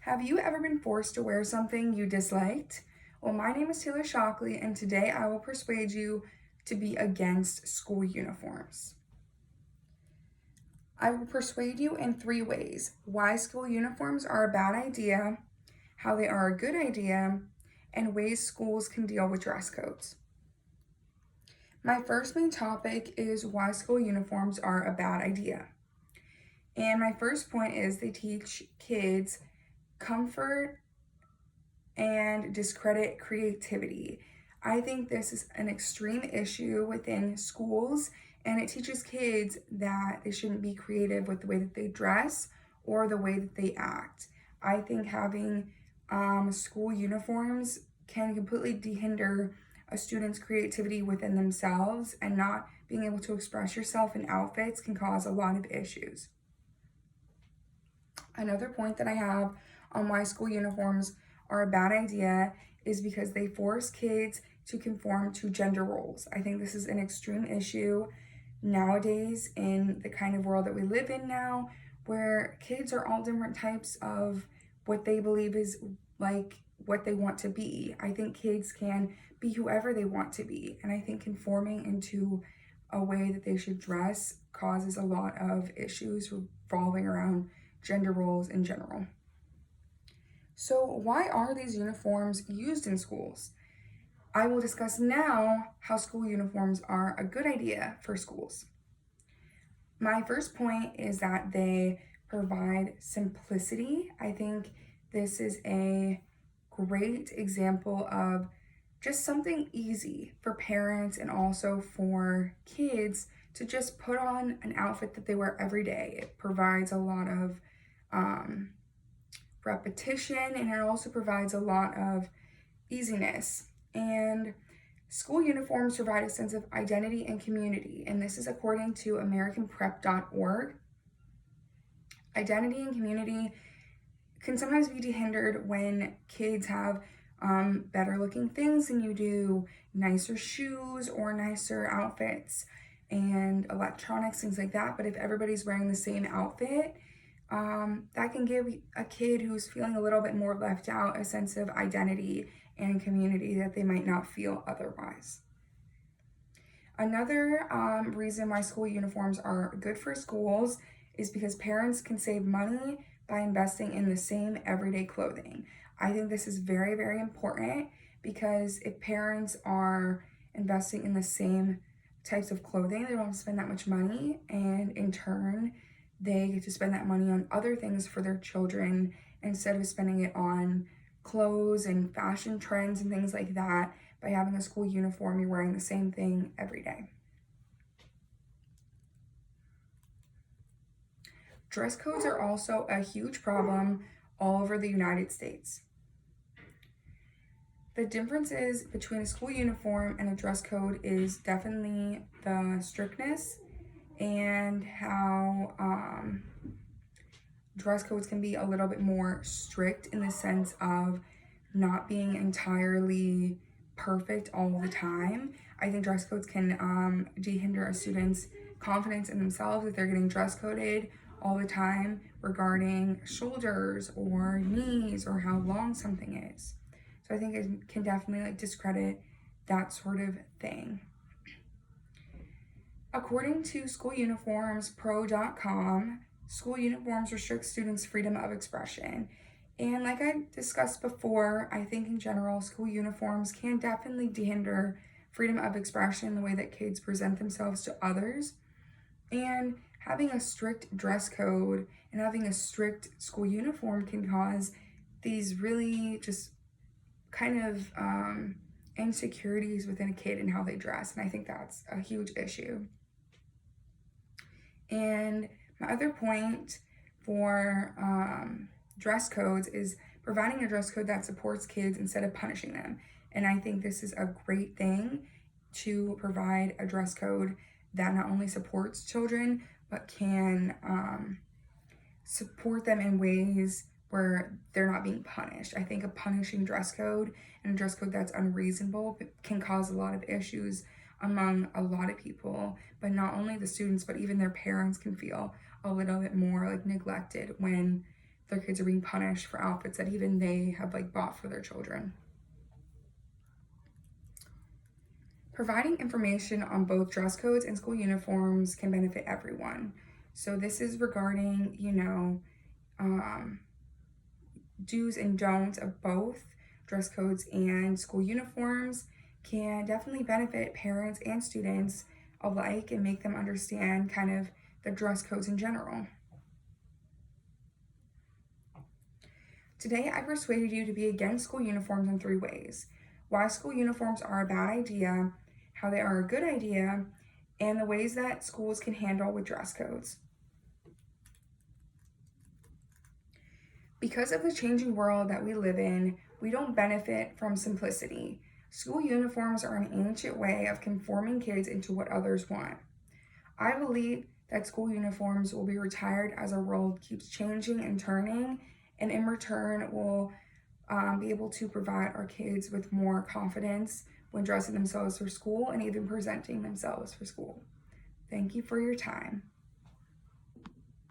Have you ever been forced to wear something you disliked? Well, my name is Taylor Shockley, and today I will persuade you to be against school uniforms. I will persuade you in 3 ways: why school uniforms are a bad idea, how they are a good idea, and ways schools can deal with dress codes. My first main topic is why school uniforms are a bad idea. And my first point is they teach kids comfort and discredit creativity. I think this is an extreme issue within schools, and it teaches kids that they shouldn't be creative with the way that they dress or the way that they act. I think having school uniforms can completely hinder a student's creativity within themselves, and not being able to express yourself in outfits can cause a lot of issues. Another point that I have on why school uniforms are a bad idea is because they force kids to conform to gender roles. I think this is an extreme issue nowadays in the kind of world that we live in now, where kids are all different types of what they believe is like what they want to be. I think kids can be whoever they want to be, and I think conforming into a way that they should dress causes a lot of issues revolving around gender roles in general. So why are these uniforms used in schools? I will discuss now how school uniforms are a good idea for schools. My first point is that they provide simplicity. I think this is a great example of just something easy for parents and also for kids to just put on an outfit that they wear every day. It provides a lot of repetition, and it also provides a lot of easiness. And school uniforms provide a sense of identity and community, and this is according to AmericanPrep.org. Identity and community can sometimes be hindered when kids have better looking things than you do, nicer shoes or nicer outfits and electronics, things like that. But if everybody's wearing the same outfit, that can give a kid who's feeling a little bit more left out a sense of identity and community that they might not feel otherwise. Another reason why school uniforms are good for schools is because parents can save money by investing in the same everyday clothing. I think this is very, very important, because if parents are investing in the same types of clothing, they don't have to spend that much money, and in turn, they get to spend that money on other things for their children instead of spending it on clothes and fashion trends and things like that. By having a school uniform, you're wearing the same thing every day. Dress codes are also a huge problem all over the United States. The differences between a school uniform and a dress code is definitely the strictness and how dress codes can be a little bit more strict in the sense of not being entirely perfect all the time. I think dress codes can hinder a student's confidence in themselves if they're getting dress coded all the time regarding shoulders or knees or how long something is. So I think it can definitely discredit that sort of thing. According to schooluniformspro.com, school uniforms restrict students' freedom of expression. And like I discussed before, I think in general, school uniforms can definitely hinder freedom of expression, the way that kids present themselves to others. And having a strict dress code and having a strict school uniform can cause these really just kind of insecurities within a kid and how they dress. And I think that's a huge issue. And my other point for dress codes is providing a dress code that supports kids instead of punishing them. And I think this is a great thing, to provide a dress code that not only supports children, but can support them in ways where they're not being punished. I think a punishing dress code and a dress code that's unreasonable can cause a lot of issues among a lot of people, but not only the students, but even their parents can feel a little bit more like neglected when their kids are being punished for outfits that even they have like bought for their children. Providing information on both dress codes and school uniforms can benefit everyone. So this is regarding, do's and don'ts of both dress codes and school uniforms can definitely benefit parents and students alike and make them understand kind of the dress codes in general. Today, I persuaded you to be against school uniforms in 3 ways: why school uniforms are a bad idea, how they are a good idea, and the ways that schools can handle with dress codes. Because of the changing world that we live in, we don't benefit from simplicity. School uniforms are an ancient way of conforming kids into what others want. I believe that school uniforms will be retired as our world keeps changing and turning, and in return will be able to provide our kids with more confidence when dressing themselves for school and even presenting themselves for school. Thank you for your time.